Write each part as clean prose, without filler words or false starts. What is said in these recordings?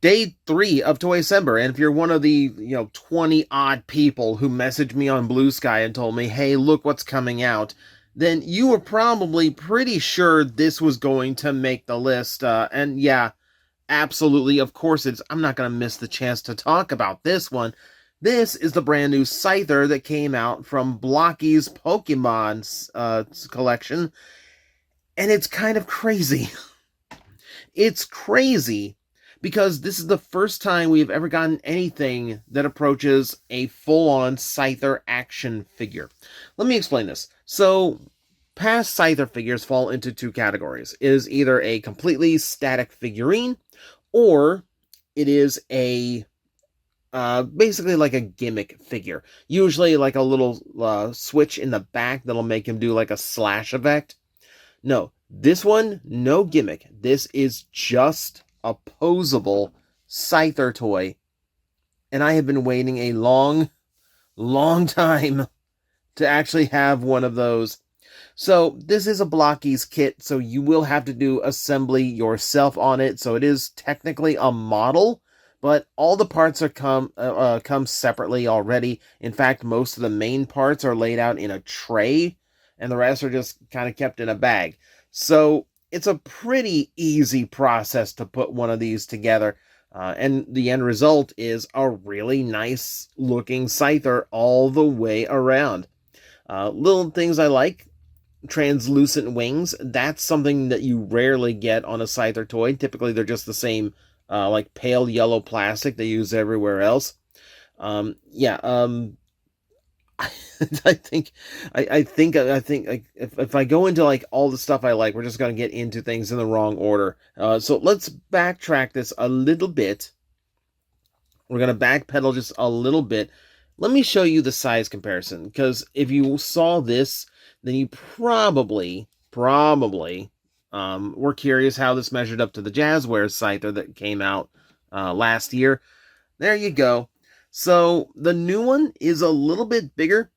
day 3 of Toycember, and if you're one of the 20 odd people who messaged me on Blue Sky and told me, hey, look what's coming out, then you were probably pretty sure this was going to make the list. And yeah, absolutely, of course it's. I'm not going to miss the chance to talk about this one. This is the brand new Scyther that came out from Blokees Pokemon collection, and it's kind of crazy. It's crazy because this is the first time we've ever gotten anything that approaches a full-on Scyther action figure. Let me explain this. So, past Scyther figures fall into two categories. It is either a completely static figurine, or it is a basically like a gimmick figure. Usually like a little switch in the back that'll make him do like a slash effect. No, this one, no gimmick. This is just a posable Scyther toy. And I have been waiting a long, long time to actually have one of those. So this is a Blokees kit, so you will have to do assembly yourself on it. So it is technically a model, but all the parts are come separately already. In fact, most of the main parts are laid out in a tray, and the rest are just kind of kept in a bag. So it's a pretty easy process to put one of these together. And the end result is a really nice looking Scyther all the way around. Little things I like. Translucent wings. That's something that you rarely get on a Scyther toy. Typically they're just the same like pale yellow plastic they use everywhere else. Yeah, I think like, if I go into like all the stuff I like, we're just gonna get into things in the wrong order. So let's backtrack this a little bit. We're gonna backpedal just a little bit. Let me show you the size comparison, because if you saw this, then you probably were curious how this measured up to the Jazzwares Scyther that came out last year. There you go. So the new one is a little bit bigger,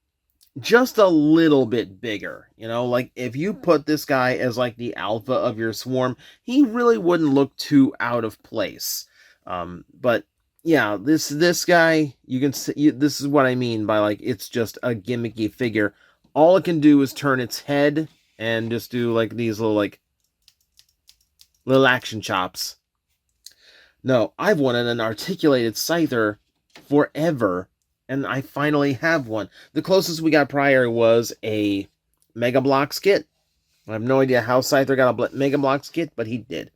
just a little bit bigger. Like if you put this guy as like the alpha of your swarm, he really wouldn't look too out of place. But yeah, this guy, you can see, this is what I mean by like it's just a gimmicky figure. All it can do is turn its head and just do like these little action chops. No, I've wanted an articulated Scyther forever, and I finally have one. The closest we got prior was a Mega Bloks kit. I have no idea how Scyther got a Mega Bloks kit, but he did.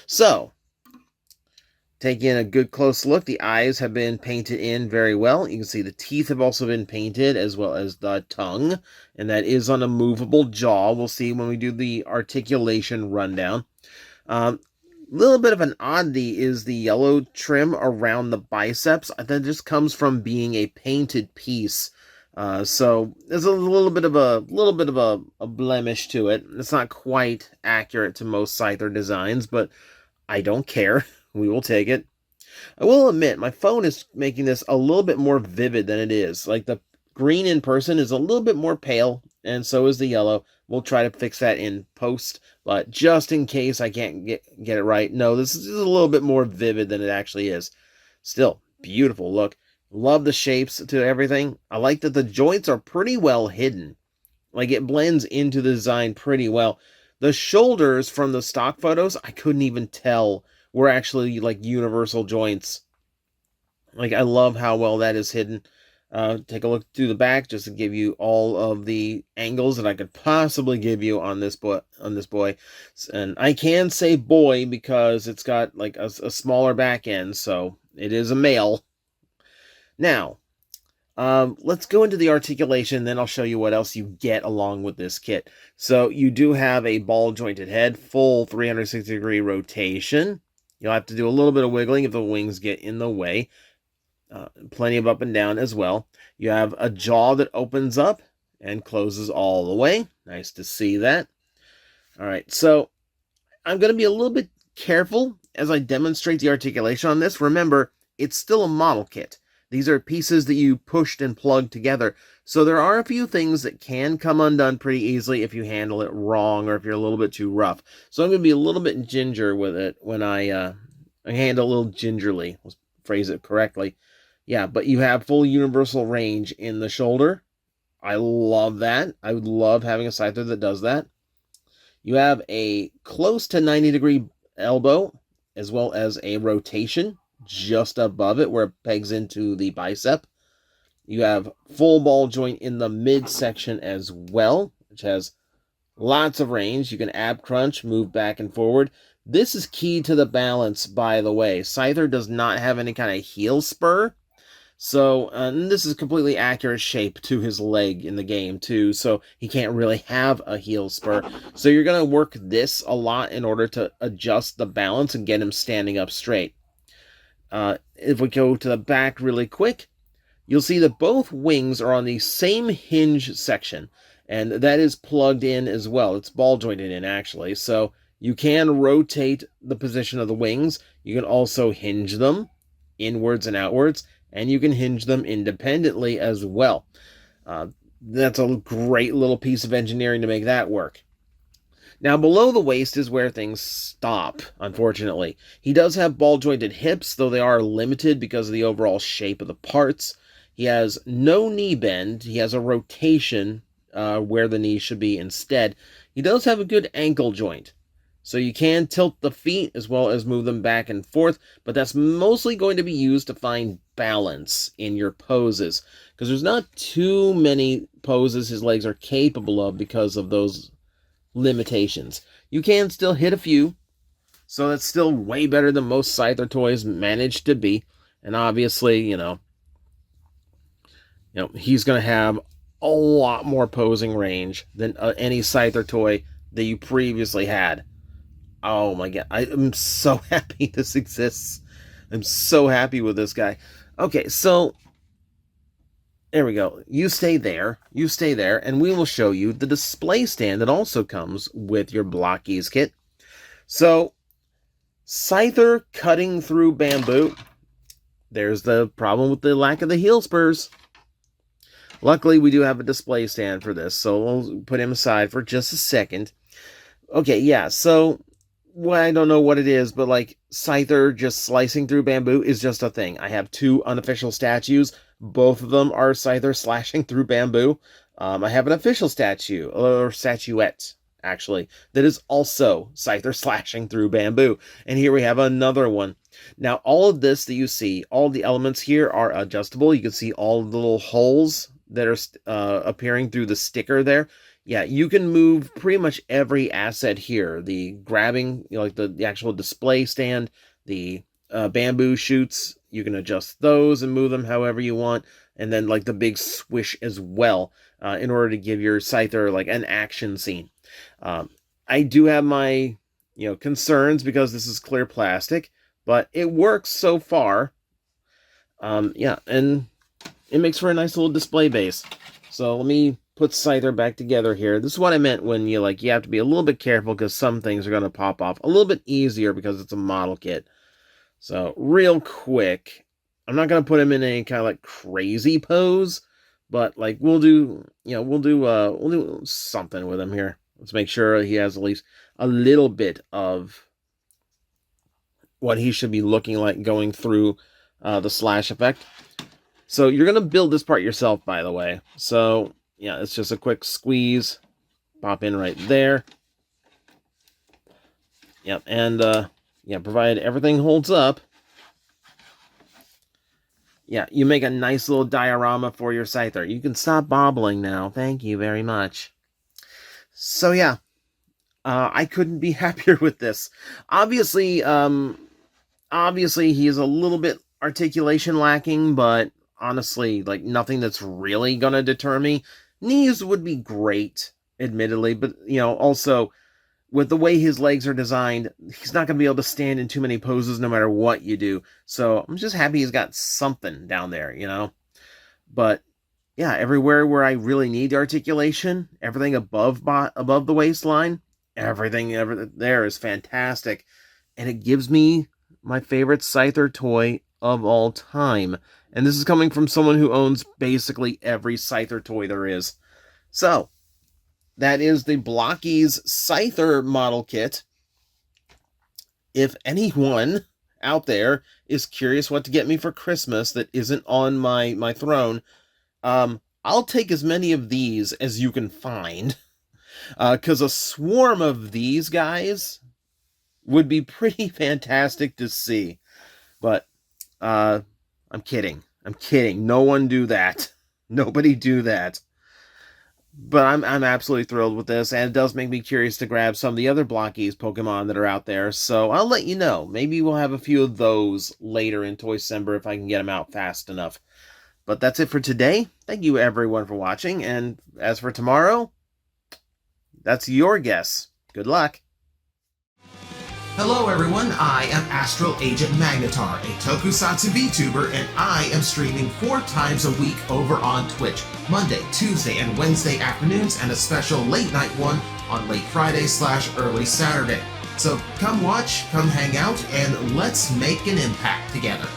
So, taking a good close look, the eyes have been painted in very well. You can see the teeth have also been painted, as well as the tongue, and that is on a movable jaw. We'll see when we do the articulation rundown. Little bit of an oddity is the yellow trim around the biceps. That just comes from being a painted piece. So there's a little bit of a blemish to it. It's not quite accurate to most Scyther designs, but I don't care. We will take it. I will admit, my phone is making this a little bit more vivid than it is. Like the green in person is a little bit more pale, and so is the yellow. We'll try to fix that in post, but just in case I can't get it right, no, this is a little bit more vivid than it actually is. Still, beautiful look. Love the shapes to everything. I like that the joints are pretty well hidden. Like, it blends into the design pretty well. The shoulders from the stock photos, I couldn't even tell were actually, like, universal joints. Like, I love how well that is hidden. Take a look through the back just to give you all of the angles that I could possibly give you on this boy. And I can say boy because it's got like a smaller back end, so it is a male. Now, let's go into the articulation, then I'll show you what else you get along with this kit. So you do have a ball jointed head, full 360-degree rotation. You'll have to do a little bit of wiggling if the wings get in the way. Plenty of up and down as well. You have a jaw that opens up and closes all the way. Nice to see that. Alright, so I'm going to be a little bit careful as I demonstrate the articulation on this. Remember, it's still a model kit. These are pieces that you pushed and plugged together. So there are a few things that can come undone pretty easily if you handle it wrong or if you're a little bit too rough. So I'm going to be a little bit ginger with it when I hand a little gingerly. Let's phrase it correctly. Yeah, but you have full universal range in the shoulder. I love that. I would love having a Scyther that does that. You have a close to 90-degree elbow, as well as a rotation just above it where it pegs into the bicep. You have full ball joint in the midsection as well, which has lots of range. You can ab crunch, move back and forward. This is key to the balance, by the way. Scyther does not have any kind of heel spur. So, and this is completely accurate shape to his leg in the game, too. So, he can't really have a heel spur. So, you're going to work this a lot in order to adjust the balance and get him standing up straight. If we go to the back really quick, you'll see that both wings are on the same hinge section, and that is plugged in as well. It's ball jointed in, actually. So you can rotate the position of the wings. You can also hinge them inwards and outwards, and you can hinge them independently as well. That's a great little piece of engineering to make that work. Now, below the waist is where things stop, unfortunately. He does have ball-jointed hips, though they are limited because of the overall shape of the parts. He has no knee bend. He has a rotation where the knee should be instead. He does have a good ankle joint. So you can tilt the feet as well as move them back and forth, but that's mostly going to be used to find balance in your poses, because there's not too many poses his legs are capable of because of those limitations. You can still hit a few, so that's still way better than most Scyther toys manage to be. And obviously, you know, he's going to have a lot more posing range than any Scyther toy that you previously had. Oh my god, I am so happy this exists. I'm so happy with this guy. Okay, so there we go. You stay there, and we will show you the display stand that also comes with your Blokees kit. So, Scyther cutting through bamboo. There's the problem with the lack of the heel spurs. Luckily, we do have a display stand for this, so we'll put him aside for just a second. Okay, yeah, so, well, I don't know what it is, but like, Scyther just slicing through bamboo is just a thing. I have two unofficial statues. Both of them are Scyther slashing through bamboo. I have an official statue, or statuette, actually, that is also Scyther slashing through bamboo. And here we have another one. Now, all of this that you see, all the elements here are adjustable. You can see all the little holes that are appearing through the sticker there. Yeah, you can move pretty much every asset here. The grabbing, like the actual display stand, the bamboo shoots, you can adjust those and move them however you want. And then like the big swish as well, in order to give your Scyther like an action scene. I do have my, concerns because this is clear plastic, but it works so far. Yeah, and it makes for a nice little display base. So let me put Scyther back together here. This is what I meant when you have to be a little bit careful because some things are going to pop off a little bit easier because it's a model kit. So real quick, I'm not going to put him in any kind of like crazy pose, but like we'll do something with him here. Let's make sure he has at least a little bit of what he should be looking like going through the slash effect. So you're going to build this part yourself, by the way. So yeah, it's just a quick squeeze. Pop in right there. Yep, and yeah, provided everything holds up. Yeah, you make a nice little diorama for your Scyther. You can stop bobbling now. Thank you very much. So yeah, I couldn't be happier with this. Obviously, he is a little bit articulation lacking, but honestly, like nothing that's really gonna deter me. Knees would be great, admittedly, but also with the way his legs are designed, he's not gonna be able to stand in too many poses no matter what you do. So I'm just happy he's got something down there, But yeah, everywhere where I really need articulation, everything above the waistline, everything there is fantastic, and it gives me my favorite Scyther toy of all time. And this is coming from someone who owns basically every Scyther toy there is. So, that is the Blokees Scyther model kit. If anyone out there is curious what to get me for Christmas that isn't on my throne, I'll take as many of these as you can find, because a swarm of these guys would be pretty fantastic to see. But I'm kidding. I'm kidding. No one do that. Nobody do that. But I'm absolutely thrilled with this, and it does make me curious to grab some of the other Blokees Pokemon that are out there, so I'll let you know. Maybe we'll have a few of those later in Toycember if I can get them out fast enough. But that's it for today. Thank you everyone for watching, and as for tomorrow, that's your guess. Good luck. Hello everyone, I am Astral Agent Magnetar, a Tokusatsu VTuber, and I am streaming 4 times a week over on Twitch, Monday, Tuesday, and Wednesday afternoons, and a special late night one on late Friday/early Saturday. So come watch, come hang out, and let's make an impact together.